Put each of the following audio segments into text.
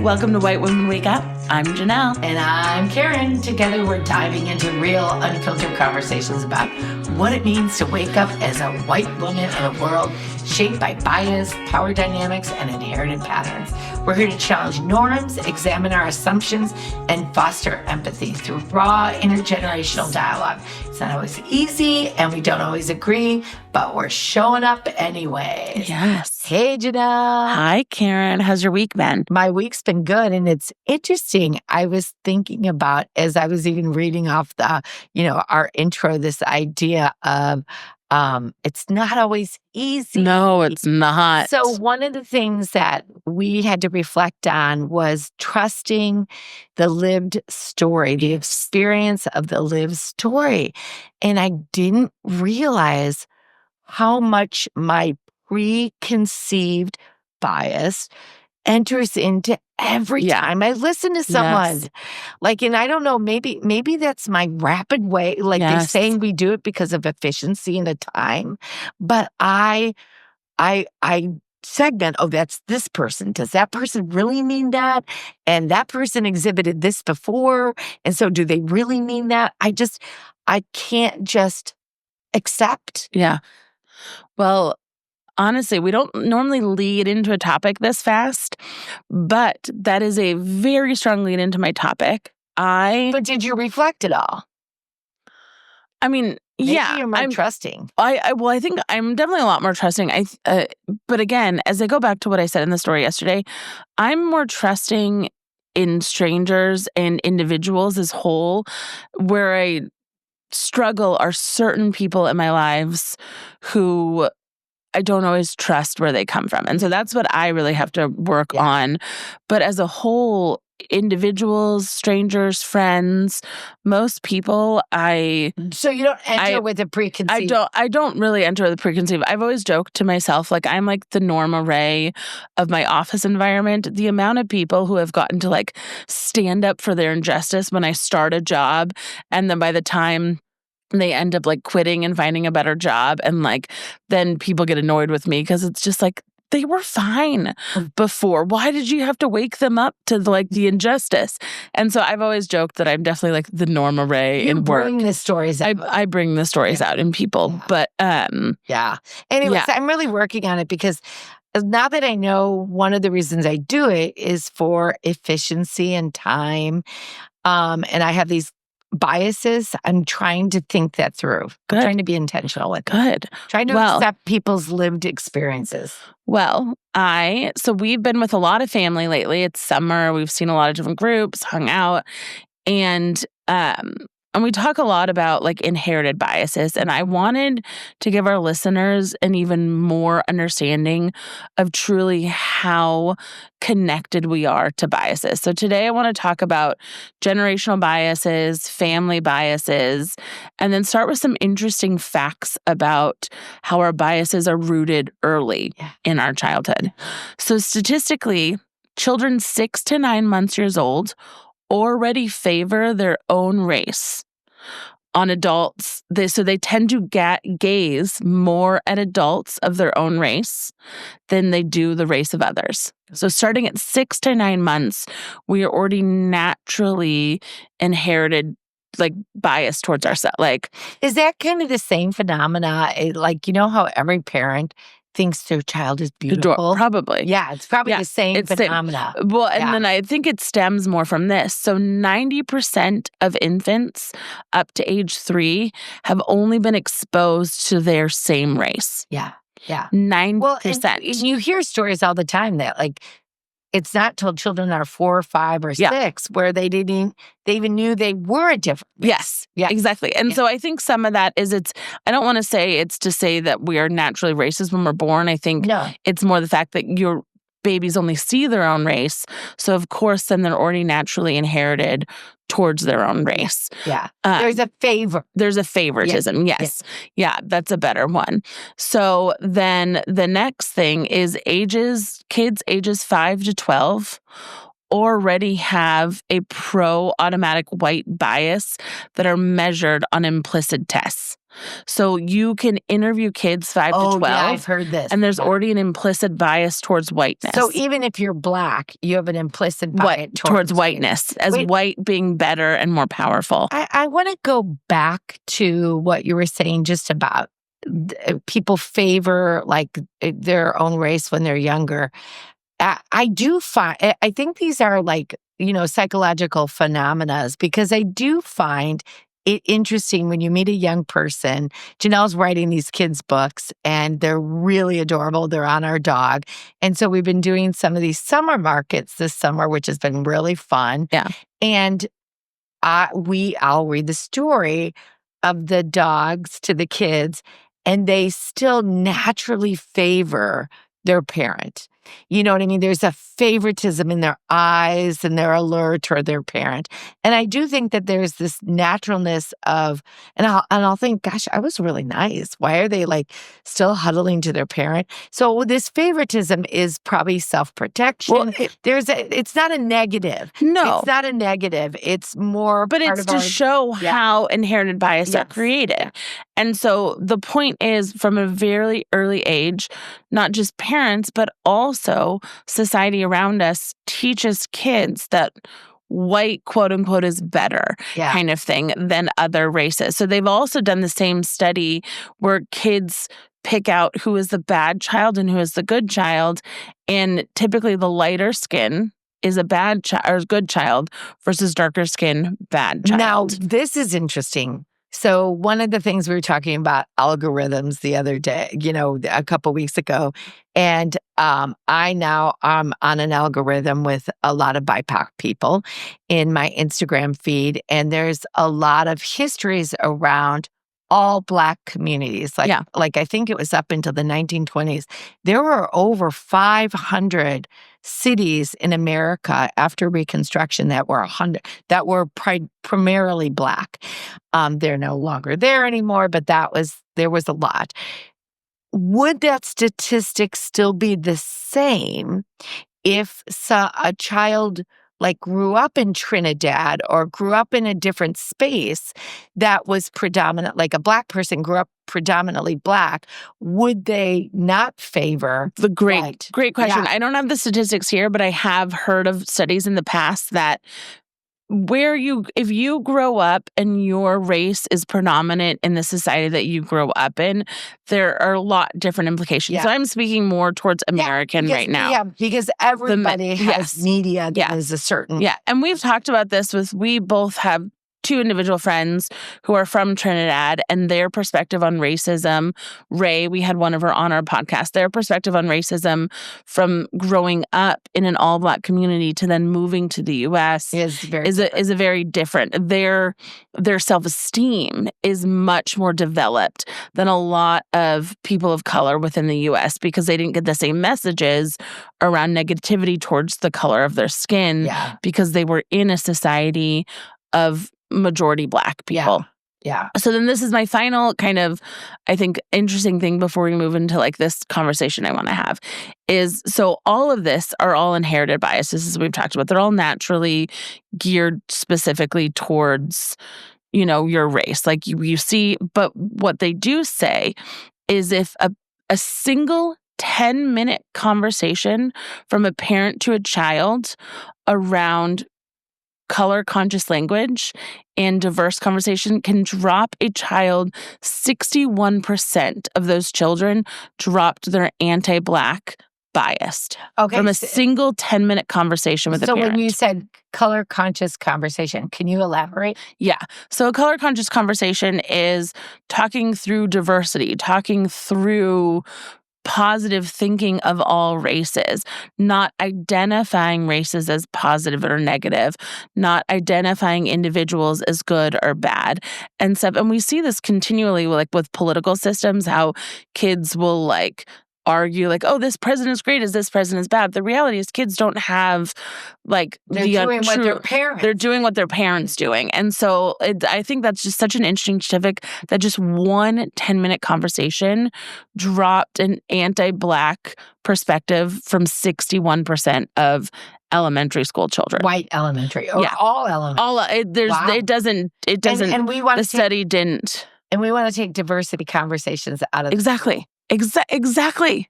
Welcome to White Women Wake Up. I'm Jonelle. And I'm Karen. Together we're diving into real, unfiltered conversations about what it means to wake up as a white woman in a world shaped by bias, power dynamics, and inherited patterns. We're here to challenge norms, examine our assumptions, and foster empathy through raw intergenerational dialogue. It's not always easy, and we don't always agree, but we're showing up anyway. Yes. Hey, Jonelle. Hi, Karen. How's your week been? My week's been good, and it's interesting. I was thinking about, as I was even reading off the, our intro, this idea of it's not always easy. No, it's not. So one of the things that we had to reflect on was trusting the lived story, the experience of the lived story. And I didn't realize how much my preconceived bias enters into every time I listen to someone. Yes. And I don't know, maybe that's my rapid way. They're saying we do it because of efficiency and the time. But I segment, that's this person. Does that person really mean that? And that person exhibited this before. And so do they really mean that? I can't just accept. Yeah. Well, honestly, we don't normally lead into a topic this fast, but that is a very strong lead into my topic. But did you reflect at all? I mean, Maybe yeah. you're more trusting. I think I'm definitely a lot more trusting. But again, as I go back to what I said in the story yesterday, I'm more trusting in strangers and individuals as whole. Where I struggle are certain people in my lives who I don't always trust where they come from. And so that's what I really have to work on. But as a whole, individuals, strangers, friends, most people, So you don't enter with a preconceived. I don't really enter with a preconceived. I've always joked to myself, I'm like the Norma Ray of my office environment. The amount of people who have gotten to stand up for their injustice when I start a job, and then by the time they end up quitting and finding a better job, and then people get annoyed with me because it's just they were fine before. Why did you have to wake them up to the injustice? And so I've always joked that I'm definitely the Norma Ray in work. You bring the stories out. I bring the stories out in people. But Anyways, I'm really working on it because now that I know one of the reasons I do it is for efficiency and time. And I have these biases, I'm trying to think that through. Good. I'm trying to be intentional with it. Good. Trying to accept people's lived experiences. Well, so we've been with a lot of family lately. It's summer. We've seen a lot of different groups, hung out, and we talk a lot about inherited biases. And I wanted to give our listeners an even more understanding of truly how connected we are to biases. So today I want to talk about generational biases, family biases, and then start with some interesting facts about how our biases are rooted early in our childhood. So statistically, children 6 to 9 months old already favor their own race. On adults, they tend to gaze more at adults of their own race than they do the race of others. So starting at 6 to 9 months, we are already naturally inherited bias towards ourselves. Is that kind of the same phenomena? How every parent thinks their child is beautiful? Probably. Yeah, it's probably the same phenomena. Well, and then I think it stems more from this. So 90% of infants up to age 3 have only been exposed to their same race. Yeah. 9%. Well, and you hear stories all the time that it's not till children are 4 or 5 or 6 where they even knew they were a different race. Yes, exactly. And so I think some of that is I don't want to say it's to say that we are naturally racist when we're born. I think it's more the fact that your babies only see their own race. So of course, then they're already naturally inherited towards their own race. Yeah. There's a favor. There's a favoritism. Yes. Yeah, that's a better one. So then the next thing is kids ages 5 to 12 already have a pro-automatic white bias that are measured on implicit tests. So you can interview kids 5 to 12. Yeah, I've heard this. And there's already an implicit bias towards whiteness. So even if you're Black, you have an implicit bias towards whiteness, as white being better and more powerful. I want to go back to what you were saying just about people favor like their own race when they're younger. I do find, I think these are like, psychological phenomena, because I do find it interesting when you meet a young person. Jonelle's writing these kids' books and they're really adorable. They're on our dog. And so we've been doing some of these summer markets this summer, which has been really fun. Yeah. And I'll read the story of the dogs to the kids, and they still naturally favor their parent. You know what I mean? There's a favoritism in their eyes, and they're alert toward their parent. And I do think that there's this naturalness of, and I'll think, gosh, I was really nice. Why are they like still huddling to their parent? So this favoritism is probably self-protection. Well, it's not a negative. No. It's not a negative. It's more But it's to show how inherited bias are created. Yeah. And so the point is, from a very early age, not just parents, but also society around us teaches kids that white, quote unquote, is better kind of thing than other races. So they've also done the same study where kids pick out who is the bad child and who is the good child. And typically the lighter skin is a bad child or good child versus darker skin, bad child. Now, this is interesting. So one of the things we were talking about algorithms the other day, a couple weeks ago, and I now am on an algorithm with a lot of BIPOC people in my Instagram feed, and there's a lot of histories around all Black communities. Like I think it was up until the 1920s. There were over 500 cities in America after Reconstruction that were primarily Black. They're no longer there anymore, but there was a lot. Would that statistic still be the same if a child like grew up in Trinidad or grew up in a different space that was predominant, like a Black person grew up predominantly Black, would they not favor the great question? Yeah. I don't have the statistics here, but I have heard of studies in the past that if you grow up and your race is predominant in the society that you grow up in, there are a lot different implications. Yeah. So I'm speaking more towards American right now. Yeah, because everybody has media that is a certain. Yeah, and we've talked about this we both have two individual friends who are from Trinidad, and their perspective on racism. Ray, we had one of her on our podcast. Their perspective on racism from growing up in an all-Black community to then moving to the U.S. is a very different. Their self-esteem is much more developed than a lot of people of color within the U.S. because they didn't get the same messages around negativity towards the color of their skin because they were in a society of majority Black people. Yeah. So then this is my final kind of, I think, interesting thing before we move into like this conversation I want to have is, so all of this are all inherited biases, as we've talked about. They're all naturally geared specifically towards, your race. Like you see, but what they do say is if a single 10-minute conversation from a parent to a child around color-conscious language and diverse conversation can drop a child, 61% of those children dropped their anti-Black biased from a single 10-minute conversation with a parent. So when you said color-conscious conversation, can you elaborate? Yeah. So a color-conscious conversation is talking through diversity, talking through positive thinking of all races, not identifying races as positive or negative, not identifying individuals as good or bad and stuff. And we see this continually with political systems, how kids will argue oh, this president is great, this president is bad. The reality is kids don't have they're doing what their parents doing. And so I think that's just such an interesting statistic that just one 10-minute conversation dropped an anti-Black perspective from 61% of elementary school children. White elementary. Or all elementary. It doesn't, and we want the study didn't. And we want to take diversity conversations out of Exactly. Exactly.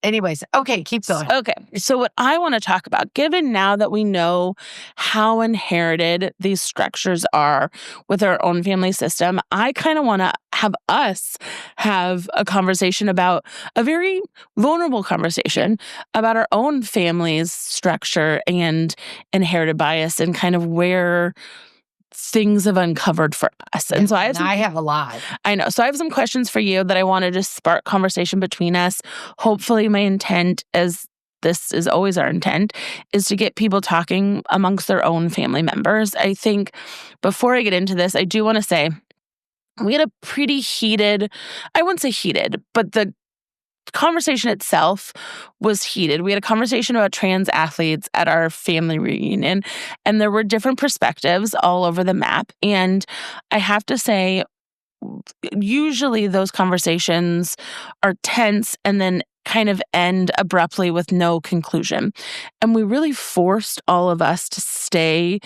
Anyways, okay, keep going. Okay. So what I want to talk about, given now that we know how inherited these structures are with our own family system, I kind of want to have us have a conversation about a very vulnerable conversation about our own family's structure and inherited bias and kind of where things have uncovered for us. And so I have a lot. I know. So I have some questions for you that I want to just spark conversation between us. Hopefully my intent, as this is always our intent, is to get people talking amongst their own family members. I think before I get into this, I do want to say we had a pretty heated, I wouldn't say heated, but the conversation itself was heated. We had a conversation about trans athletes at our family reunion, and there were different perspectives all over the map. And I have to say, usually those conversations are tense and then kind of end abruptly with no conclusion. And we really forced all of us to stay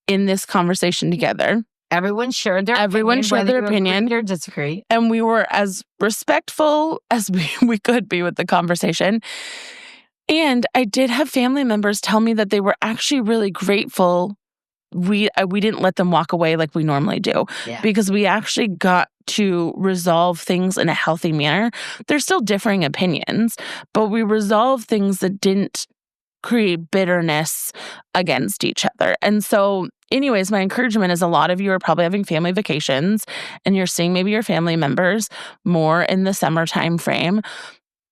in this conversation together. Everyone shared their opinion or disagree. And we were as respectful as we could be with the conversation. And I did have family members tell me that they were actually really grateful we didn't let them walk away like we normally do, because we actually got to resolve things in a healthy manner. There's still differing opinions, but we resolved things that didn't create bitterness against each other. And so anyways, my encouragement is a lot of you are probably having family vacations and you're seeing maybe your family members more in the summer time frame.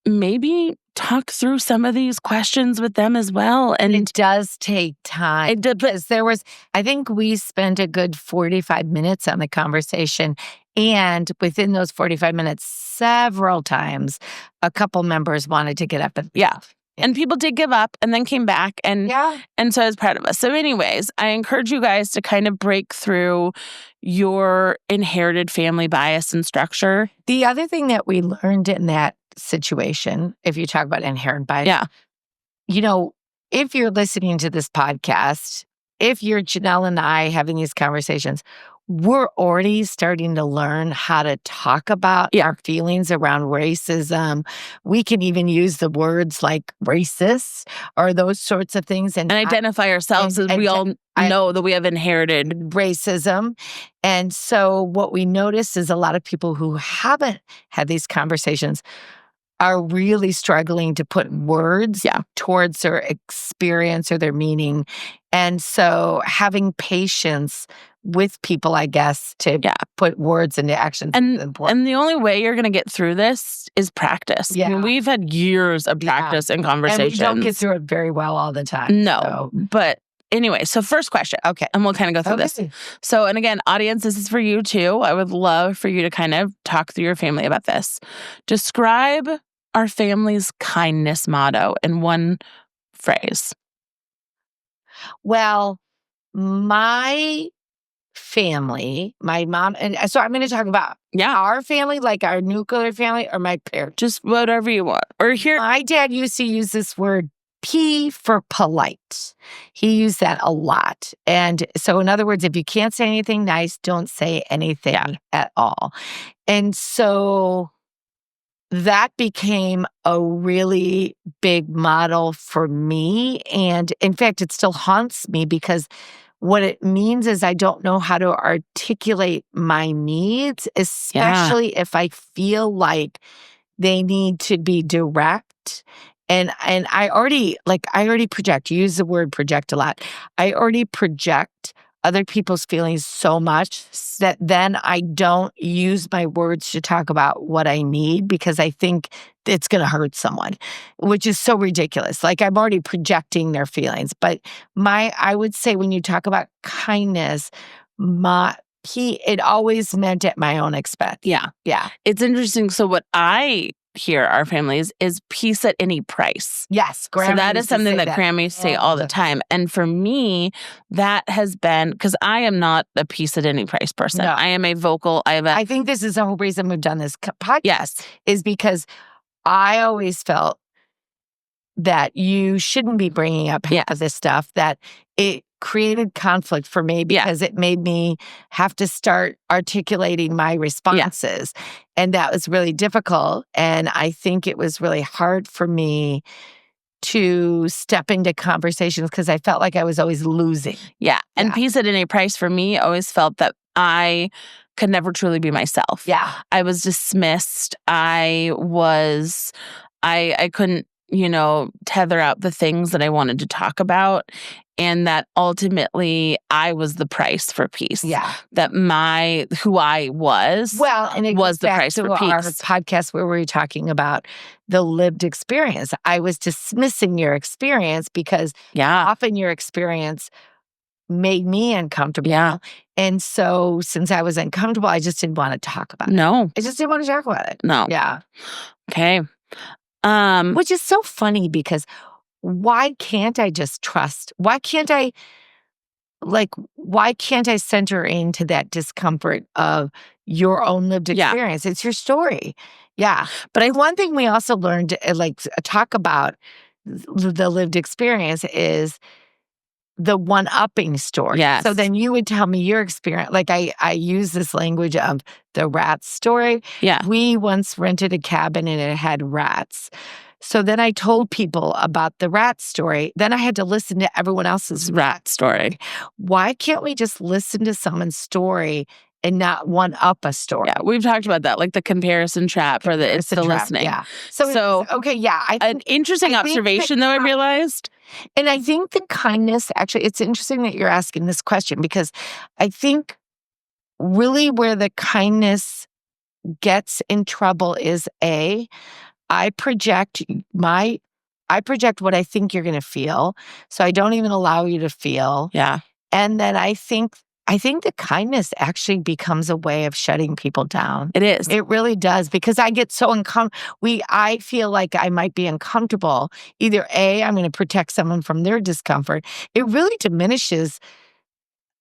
Maybe talk through some of these questions with them as well. And it does take time. It did, because I think we spent a good 45 minutes on the conversation. And within those 45 minutes, several times, a couple members wanted to get up and And people did give up and then came back. And so I was proud of us. So anyways, I encourage you guys to kind of break through your inherited family bias and structure. The other thing that we learned in that situation, if you talk about inherent bias, if you're listening to this podcast, if you're Jonelle and I having these conversations, we're already starting to learn how to talk about our feelings around racism. We can even use the words like racist or those sorts of things. And identify ourselves as we all know that we have inherited racism. And so what we notice is a lot of people who haven't had these conversations are really struggling to put words towards their experience or their meaning. And so having patience with people, I guess, to put words into action. And the only way you're going to get through this is practice. I mean, we've had years of practice and conversations. And we don't get through it very well all the time. No, but anyway, so first question. Okay. And we'll kind of go through this. So, and again, audience, this is for you too. I would love for you to kind of talk through your family about this. Describe our family's kindness motto in one phrase. Well, my family, my mom, and so I'm going to talk about our family, like our nuclear family, or my parents. Just whatever you want. Or here, my dad used to use this word P for polite. He used that a lot. And so in other words, if you can't say anything nice, don't say anything at all. And so that became a really big model for me. And in fact, it still haunts me because what it means is I don't know how to articulate my needs, especially if I feel like they need to be direct. And I already project, use the word project a lot. I already project other people's feelings so much that then I don't use my words to talk about what I need because I think it's going to hurt someone, which is so ridiculous. Like I'm already projecting their feelings. But I would say when you talk about kindness, it always meant at my own expense. Yeah. It's interesting. So what I hear our families is peace at any price. Yes. So that is something that Grandma used to say all the time. And for me, that has been, because I am not a peace at any price person. No. I am a vocal. I think this is the whole reason we've done this podcast. Yes. Is because I always felt that you shouldn't be bringing up half of this stuff, that created conflict for me because it made me have to start articulating my responses. And that was really difficult. And I think it was really hard for me to step into conversations because I felt like I was always losing. Yeah. And peace at any price for me always felt that I could never truly be myself. Yeah. I was dismissed. I couldn't, tether out the things that I wanted to talk about. And that ultimately I was the price for peace. Yeah. That who I was and it was the back price to for our peace. podcast where we were talking about the lived experience. I was dismissing your experience because often your experience made me uncomfortable. Yeah. And so since I was uncomfortable, I just didn't want to talk about it. No. I just didn't want to talk about it. No. Yeah. Okay. Which is so funny because why can't I just trust? Why can't I center into that discomfort of your own lived experience? It's your story. Yeah. But one thing we also learned, talk about the lived experience is the one-upping story. Yes. So then you would tell me your experience. Like I use this language of the rat story. Yeah. We once rented a cabin and it had rats. So then I told people about the rat story. Then I had to listen to everyone else's rat story. Why can't we just listen to someone's story and not one-up a story? Yeah, we've talked about that, like the comparison trap or it's the listening. Yeah. So okay, yeah. An interesting observation, though, I realized. And I think the kindness, actually, it's interesting that you're asking this question because I think really where the kindness gets in trouble is I project what I think you're going to feel. So I don't even allow you to feel. Yeah. And then I think the kindness actually becomes a way of shutting people down. It is. It really does because I get so I feel like I might be uncomfortable. Either I'm going to protect someone from their discomfort. It really diminishes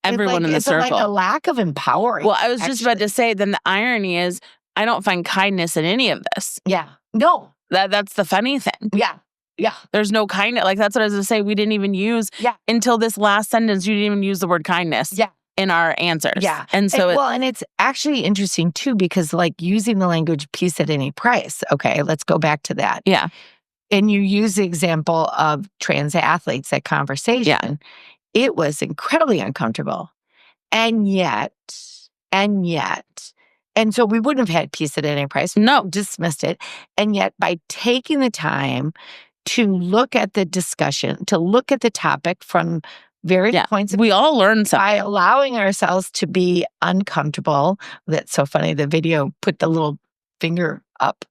everyone in the circle. It's like a lack of empowering. Well, I was just about to say, then the irony is I don't find kindness in any of this. Yeah. No. That's the funny thing. Yeah. Yeah. There's no kindness. Like, that's what I was going to say. We didn't even use, until this last sentence, you didn't even use the word kindness. Yeah. In our answers. Yeah. And so and it's actually interesting too, because like using the language peace at any price. Okay, let's go back to that. Yeah. And you use the example of trans athletes, that conversation. Yeah. It was incredibly uncomfortable. And yet, and so we wouldn't have had peace at any price. No. Dismissed it. And yet by taking the time to look at the discussion, to look at the topic from various points of view. We all learn something. By allowing ourselves to be uncomfortable. That's so funny. The video put the little finger up.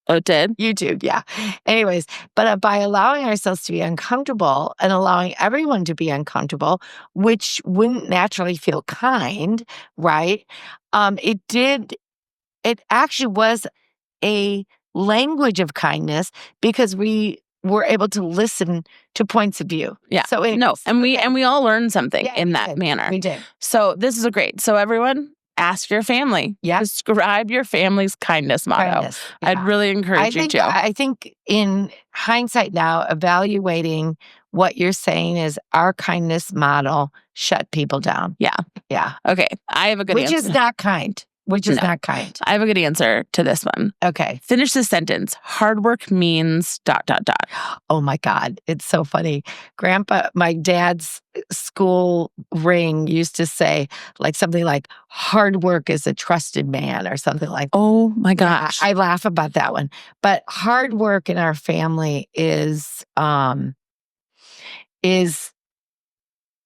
Oh, it did? YouTube, yeah. Anyways, but by allowing ourselves to be uncomfortable and allowing everyone to be uncomfortable, which wouldn't naturally feel kind, right? It actually was a language of kindness because we were able to listen to points of view. Yeah. So we all learned something in that manner. We did. So this is great. So everyone, ask your family. Yeah. Describe your family's kindness motto. I'd really encourage you to. I think in hindsight now, evaluating what you're saying is our kindness model shut people down. Yeah. Yeah. Okay. I have a good answer. Which is not kind. Not kind. I have a good answer to this one. Okay. Finish the sentence. Hard work means ... Oh my God. It's so funny. Grandpa, my dad's school ring used to say something like, hard work is a trusted man or something like that. Oh my gosh. I laugh about that one. But hard work in our family is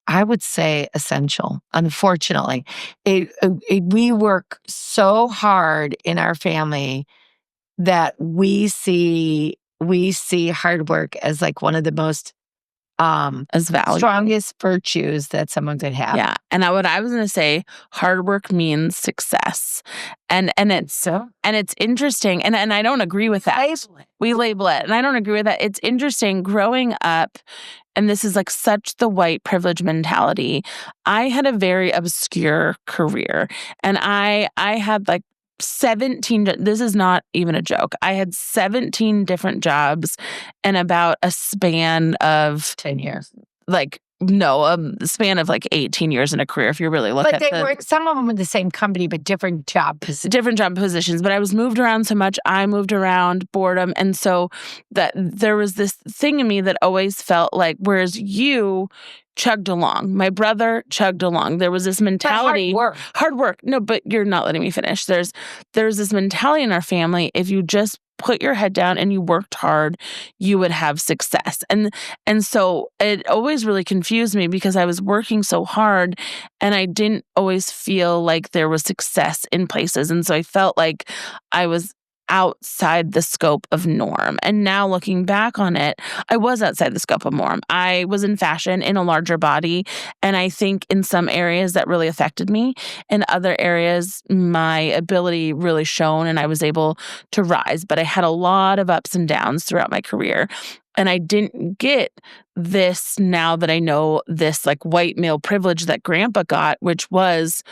I would say essential. Unfortunately, we work so hard in our family that we see hard work as like one of the most as valuable, strongest virtues that someone could have. Yeah, and what I was going to say, hard work means success, and it's interesting, and I don't agree with that. We label it, and I don't agree with that. It's interesting growing up. And this is like such the white privilege mentality. I had a very obscure career. And I had like 17, this is not even a joke. I had 17 different jobs in about a span of 10 years. Like No, a span of like 18 years in a career, if you really look But at they were some of them in the same company, but different job positions. different job positions. But I was moved around so much. I moved around, boredom. And so that there was this thing in me that always felt like, whereas you chugged along, my brother chugged along. There was this mentality. Hard work. No, but you're not letting me finish. There's this mentality in our family. If you just put your head down and you worked hard, you would have success. And so it always really confused me because I was working so hard and I didn't always feel like there was success in places. And so I felt like I was outside the scope of norm. And now looking back on it, I was outside the scope of norm. I was in fashion in a larger body. And I think in some areas that really affected me. In other areas, my ability really shone and I was able to rise. But I had a lot of ups and downs throughout my career. And I didn't get this now that I know this like white male privilege that grandpa got, which was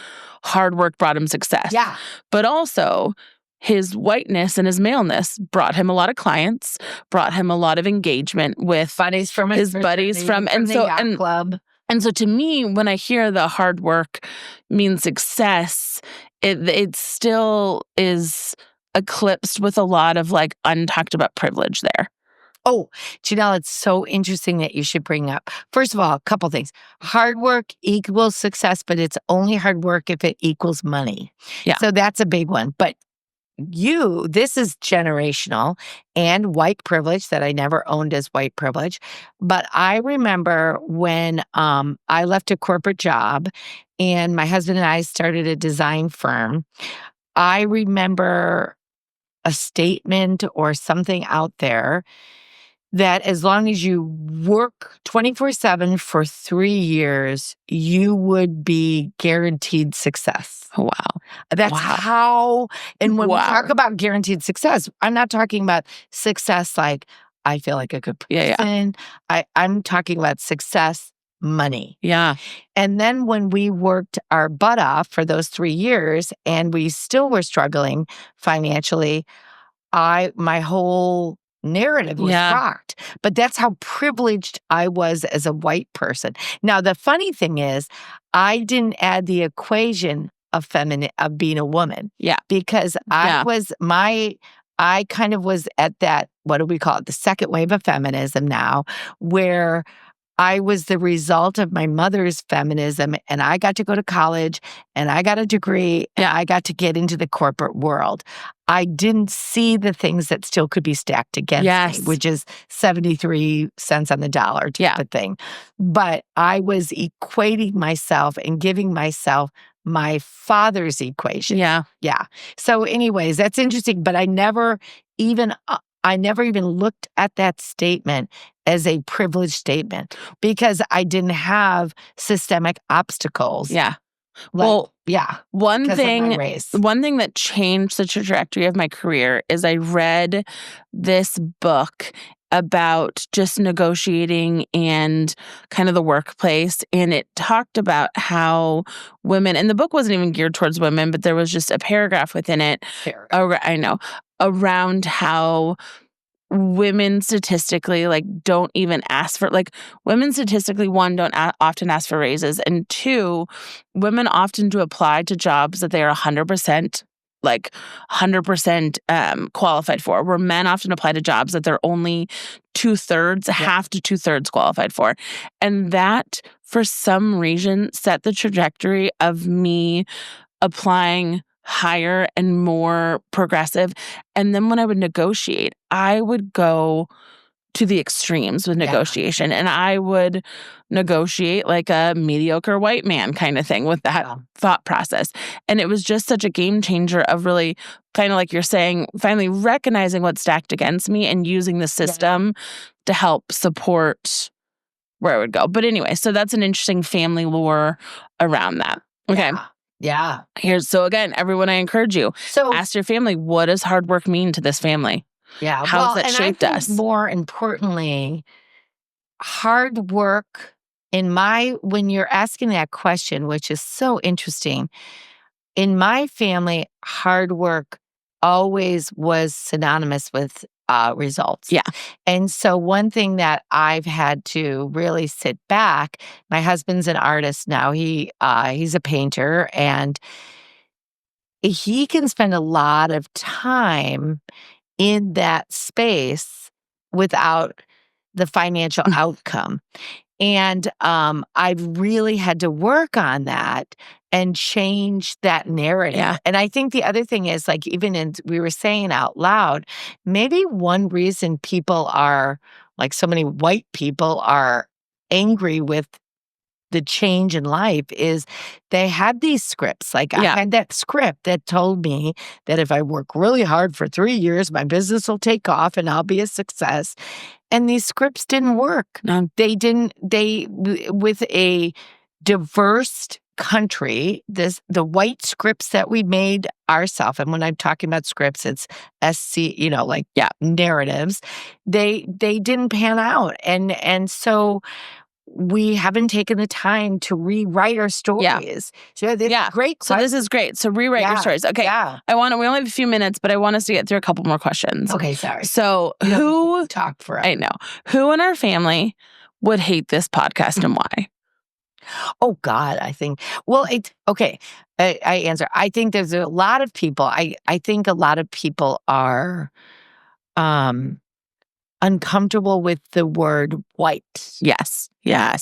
hard work brought him success. Yeah. But also his whiteness and his maleness brought him a lot of clients, brought him a lot of engagement with buddies from his buddies from the yacht club. And so to me, when I hear the hard work means success, it still is eclipsed with a lot of like untalked about privilege there. Oh, Jonelle, it's so interesting that you should bring up. First of all, a couple things. Hard work equals success, but it's only hard work if it equals money. Yeah. So that's a big one. But this is generational and white privilege that I never owned as white privilege. But I remember when I left a corporate job and my husband and I started a design firm, I remember a statement or something out there that as long as you work 24/7 for 3 years, you would be guaranteed success. Oh, wow. That's how, and when we talk about guaranteed success, I'm not talking about success like I feel like a good person. Yeah. I'm talking about success, money. Yeah. And then when we worked our butt off for those 3 years and we still were struggling financially, my whole narrative was rocked. But that's how privileged I was as a white person. Now, the funny thing is, I didn't add the equation of being a woman. Yeah. Because I kind of was at that, what do we call it? The second wave of feminism now, where I was the result of my mother's feminism, and I got to go to college, and I got a degree, and I got to get into the corporate world. I didn't see the things that still could be stacked against me, which is 73 cents on the dollar type of thing. But I was equating myself and giving myself my father's equation. Yeah. Yeah. So anyways, that's interesting, but I never even looked at that statement as a privileged statement because I didn't have systemic obstacles. Yeah. One thing that changed the trajectory of my career is I read this book about just negotiating and kind of the workplace. And it talked about how women, and the book wasn't even geared towards women, but there was just a paragraph within it. Around how women statistically don't even ask for, women statistically, one, don't often ask for raises, and two, women often do apply to jobs that they are 100% qualified for, where men often apply to jobs that they're only half to 2/3 qualified for. And that, for some reason, set the trajectory of me applying higher and more progressive. And then when I would negotiate, I would go to the extremes with negotiation. And I would negotiate like a mediocre white man kind of thing with that thought process. And it was just such a game changer of really, kind of like you're saying, finally recognizing what's stacked against me and using the system to help support where I would go. But anyway, so that's an interesting family lore around that. Okay. Yeah. So again, everyone, I encourage you. So ask your family, what does hard work mean to this family? Yeah. How's that shaped us? More importantly, hard work when you're asking that question, which is so interesting, in my family, hard work always was synonymous with results. Yeah. And so one thing that I've had to really sit back, my husband's an artist now. He's a painter, and he can spend a lot of time in that space without the financial outcome. And I've really had to work on that and change that narrative. Yeah. And I think the other thing is, like, even we were saying out loud, maybe one reason people are, like, so many white people are angry with the change in life is they had these scripts. Like, I Yeah. had that script that told me that if I work really hard for 3 years, my business will take off and I'll be a success. And these scripts didn't work. No. With a diverse country, the white scripts that we made ourselves, and when I'm talking about scripts, it's narratives, they didn't pan out. And so we haven't taken the time to rewrite our stories. So this is great. So this is great. So rewrite your stories. Okay. Yeah. We only have a few minutes, but I want us to get through a couple more questions. Okay, sorry. So who talked forever? I know. Who in our family would hate this podcast and why? Oh God, I think. Well, okay. I answer. I think there's a lot of people. I think a lot of people are uncomfortable with the word white. Yes.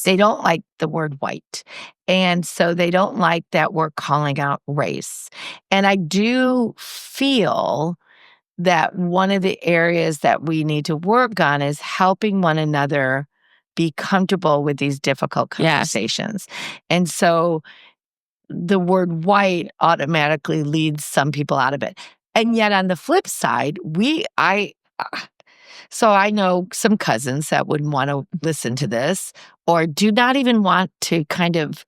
They don't like the word white. And so they don't like that we're calling out race. And I do feel that one of the areas that we need to work on is helping one another be comfortable with these difficult conversations. And so the word white automatically leads some people out of it. And yet on the flip side, so I know some cousins that wouldn't want to listen to this or do not even want to kind of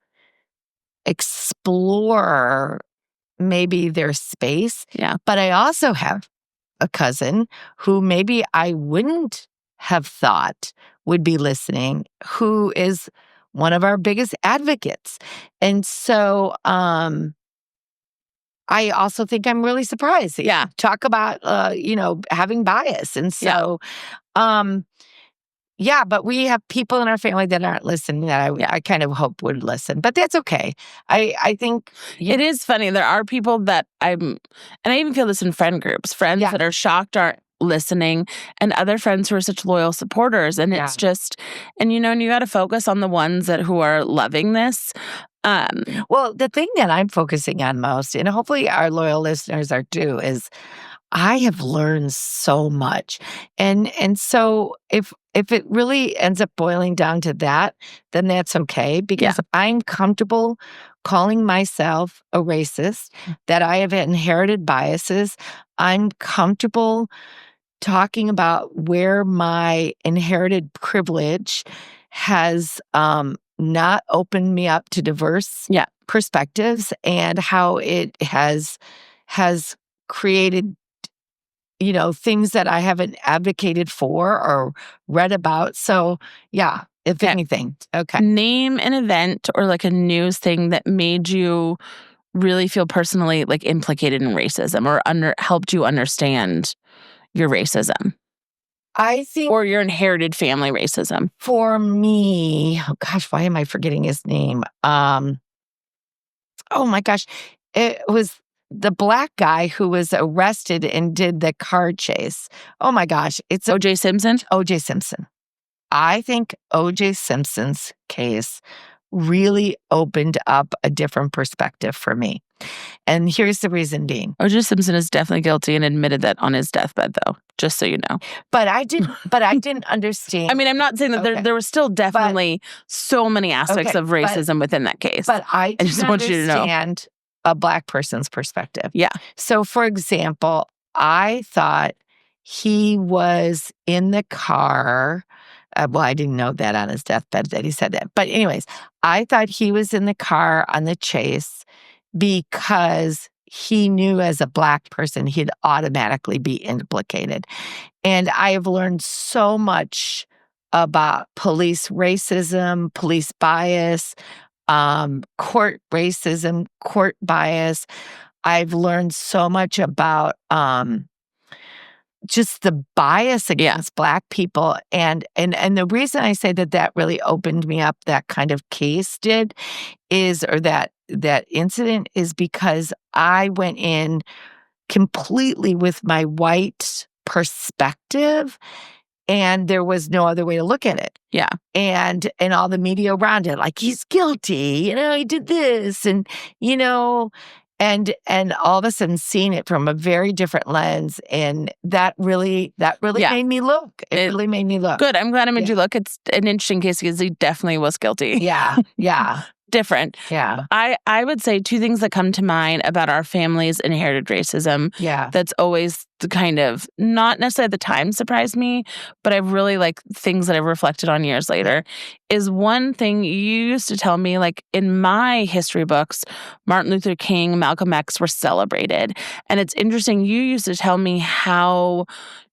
explore maybe their space. Yeah. But I also have a cousin who maybe I wouldn't have thought would be listening, who is one of our biggest advocates. And so I also think I'm really surprised. Yeah. Talk about, having bias. And so, but we have people in our family that aren't listening that I kind of hope would listen, but that's okay. I think it is funny. There are people that and I even feel this in friend groups, friends that are shocked aren't listening, and other friends who are such loyal supporters. And it's just, and you got to focus on the ones who are loving this. Well, the thing that I'm focusing on most, and hopefully our loyal listeners are too, is I have learned so much. And so if it really ends up boiling down to that, then that's okay, because I'm comfortable calling myself a racist, that I have inherited biases. I'm comfortable talking about where my inherited privilege has not opened me up to diverse perspectives, and how it has created things that I haven't advocated for or read about. So if anything. Okay. Name an event or like a news thing that made you really feel personally like implicated in racism or helped you understand your racism. I think, or your inherited family racism. For me, oh gosh, why am I forgetting his name? Oh my gosh, it was the black guy who was arrested and did the car chase. Oh my gosh, it's O.J. Simpson? O.J. Simpson. I think O.J. Simpson's case really opened up a different perspective for me. And here's the reason being. O.J. Simpson is definitely guilty and admitted that on his deathbed, though, just so you know. But I didn't understand. I mean, I'm not saying that there was still definitely so many aspects of racism within that case. But I just want you to know. Understand a Black person's perspective. Yeah. So, for example, I thought he was in the car. Well, I didn't know that on his deathbed that he said that. But anyways, I thought he was in the car on the chase because he knew as a Black person, he'd automatically be implicated. And I have learned so much about police racism, police bias, court racism, court bias. I've learned so much about just the bias against Black people. And the reason I say that really opened me up, that kind of case that incident is because I went in completely with my white perspective, and there was no other way to look at it. Yeah. And all the media around it, like, he's guilty, he did this, and, and all of a sudden seeing it from a very different lens. And that really made me look. It really made me look. Good. I'm glad I made you look. It's an interesting case because he definitely was guilty. Yeah. Yeah. Different. Yeah. I would say two things that come to mind about our family's inherited racism. Yeah. That's always the kind of, not necessarily at the time surprised me, but I've really things that I've reflected on years later, is one thing you used to tell me, in my history books, Martin Luther King, Malcolm X were celebrated. And it's interesting, you used to tell me how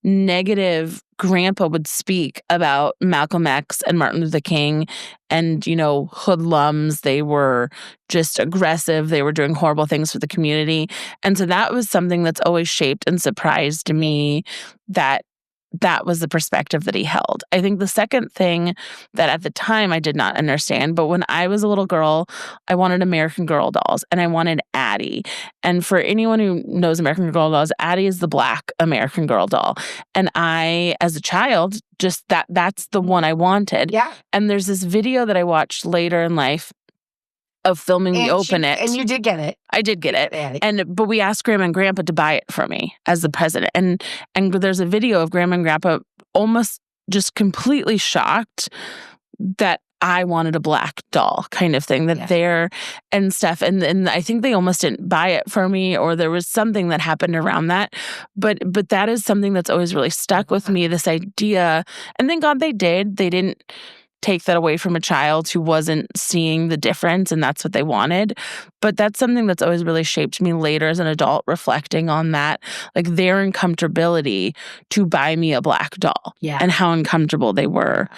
negative Grandpa would speak about Malcolm X and Martin Luther King and, hoodlums. They were just aggressive. They were doing horrible things for the community. And so that was something that's always shaped and surprised me, that was the perspective that he held. I think the second thing that at the time I did not understand, but when I was a little girl, I wanted American Girl dolls and I wanted Addie. And for anyone who knows American Girl dolls, Addie is the Black American Girl doll. And I, as a child, just that's the one I wanted. Yeah. And there's this video that I watched later in life of filming me open it. And you did get it. I did get it. But we asked Grandma and Grandpa to buy it for me as the president. And there's a video of Grandma and Grandpa almost just completely shocked that I wanted a Black doll kind of thing, and stuff. And I think they almost didn't buy it for me, or there was something that happened around that. But that is something that's always really stuck with me, this idea. And thank God they did. They didn't take that away from a child who wasn't seeing the difference, and that's what they wanted. But that's something that's always really shaped me later as an adult, reflecting on that, their uncomfortability to buy me a Black doll, and how uncomfortable they were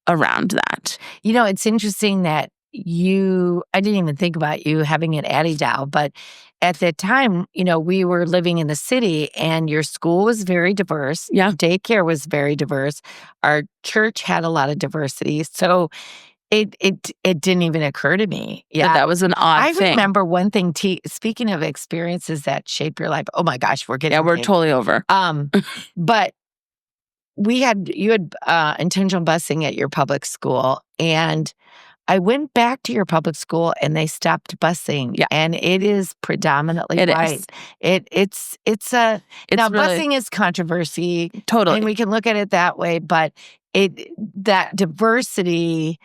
around that. It's interesting that I didn't even think about you having an Addie doll, but at that time, we were living in the city and your school was very diverse. Yeah. Daycare was very diverse. Our church had a lot of diversity. So it didn't even occur to me. Yeah. That was an odd thing. I remember one thing, speaking of experiences that shape your life. Oh my gosh, we're totally over. But you had intentional busing at your public school, and I went back to your public school and they stopped busing. Yeah. And it is predominantly white. It's now really, busing is controversy. Totally. And we can look at it that way, but that diversity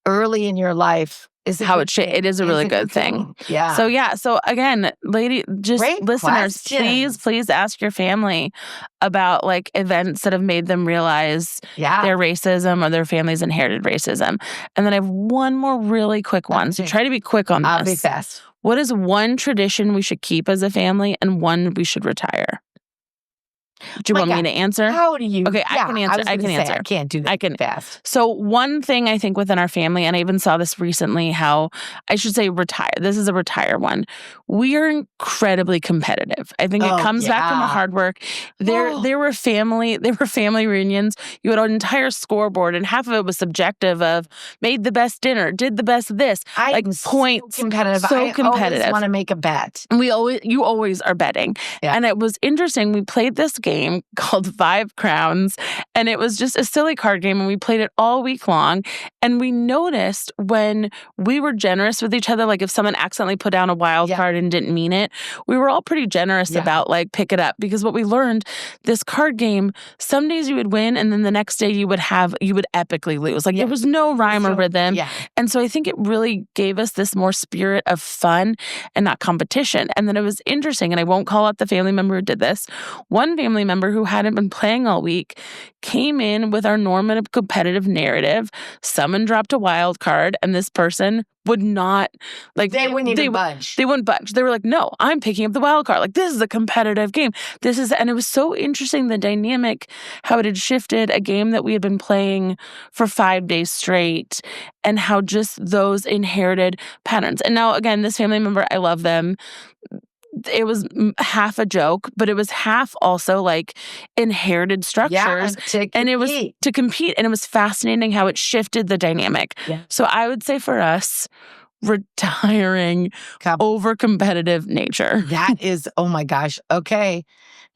early in your life is it is a really good thing. Yeah. So again, Great listeners, questions. please ask your family about events that have made them realize their racism or their family's inherited racism. And then I have one more really quick one. So try to be quick on this. I'll be fast. What is one tradition we should keep as a family and one we should retire? Do you want me to answer? How do you? Okay, I can answer. I can't do that fast. So one thing I think within our family, and I even saw this recently, how I should say retire. This is a retire one. We are incredibly competitive. I think it comes back from our hard work. There were family reunions. You had an entire scoreboard, and half of it was subjective of made the best dinner, did the best this, points. So competitive. I always want to make a bet. And you always are betting. Yeah. And it was interesting. We played this game called 5 Crowns, and it was just a silly card game, and we played it all week long. And we noticed when we were generous with each other, if someone accidentally put down a wild card and didn't mean it, we were all pretty generous about pick it up, because what we learned, this card game, some days you would win, and then the next day you would epically lose. There was no rhyme or rhythm. Yeah. And so I think it really gave us this more spirit of fun and not competition. And then it was interesting, and I won't call out the family member who did this. One family member who hadn't been playing all week came in with our normative competitive narrative. Someone dropped a wild card, and this person would not they wouldn't even budge. They wouldn't budge. They were like, no, I'm picking up the wild card. This is a competitive game. And it was so interesting, the dynamic, how it had shifted a game that we had been playing for 5 days straight, and how just those inherited patterns. And now, again, this family member, I love them. it was half a joke, but it was half also like inherited structures. And it was to compete. And it was fascinating how it shifted the dynamic. Yeah. So I would say for us, retiring over competitive nature. That is, oh my gosh. Okay.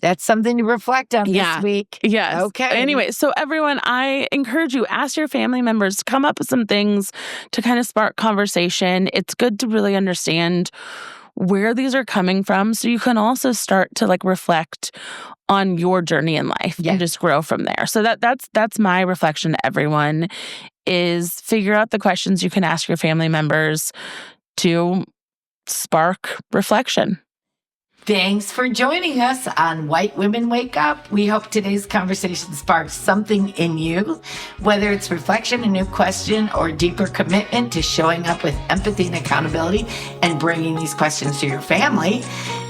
That's something to reflect on this week. Yes. Okay. Anyway, so everyone, I encourage you, ask your family members, come up with some things to kind of spark conversation. It's good to really understand where these are coming from so you can also start to like reflect on your journey in life and just grow from there. So that's my reflection to everyone is figure out the questions you can ask your family members to spark reflection. Thanks for joining us on White Women Wake Up. We hope today's conversation sparks something in you, whether it's reflection, a new question, or deeper commitment to showing up with empathy and accountability and bringing these questions to your family.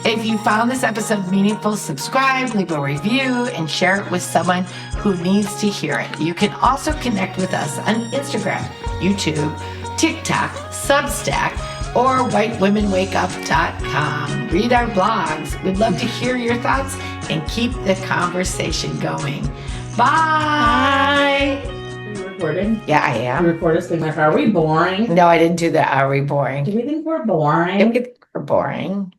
If you found this episode meaningful, subscribe, leave a review, and share it with someone who needs to hear it. You can also connect with us on Instagram, YouTube, TikTok, Substack, or whitewomenwakeup.com. Read our blogs. We'd love to hear your thoughts and keep the conversation going. Bye. Are you recording? Yeah, I am. You record us being like, are we boring? No, I didn't do that. Are we boring? Do we think we're boring? We're boring.